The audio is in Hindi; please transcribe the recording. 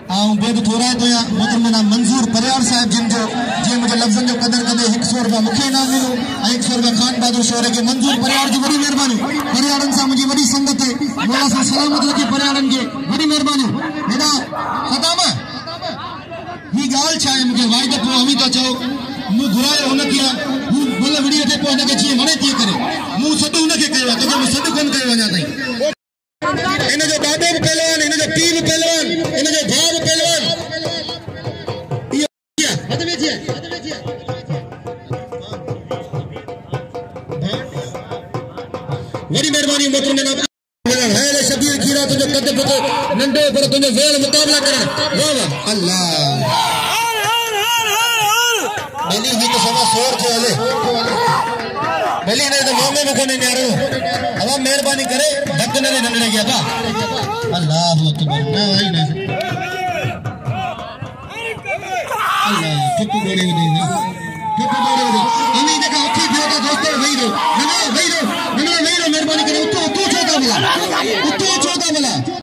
बेद थोड़ा तो या मोहतरम मंजूर परियार साहब जिन जो जे मुझे लफ्ज़न जो कदर कदे 100 रुपया मुखे इनाम मिलो 100 रुपया खान बहादुर शोरे के मंजूर परियार जी बड़ी मेहरबानी परियारन सा मुझे बड़ी संगत है मौला सा सलामत रखे परियारन के बड़ी मेहरबानी मेरा खतामा ही गाल चाहे मुझे वायदा पो हमी ता चाहो मु घुराए हुन किया मु बोले वीडियो ते पो नके जी मने ती करे मु सद हुन के कयो तो मु सद कोन कयो वना ताई इन जो बाबे पहलवान इन जो पीर पहलवान इन जो भाव पहलवान ये हद में जी बड़ी मेहरबानी मोहतरम जनाब है शबीर खीरा तुझे कद पते नंडे पर तुझे वेल मुकाबला कर वाह वाह अल्लाह बेली ही तो समा सोर के वाले बेली ने तो मोमे में कोने न्यारो अब मेहरबानी करे धक्के ने नंडे गया था अल्लाह अकबर ना भाई ना अल्लाह टुकु बोले नहीं टुकु बोले हमें देखा उठी भी होता दोस्तों वही रो मेहरबानी करे उतो चौका मिला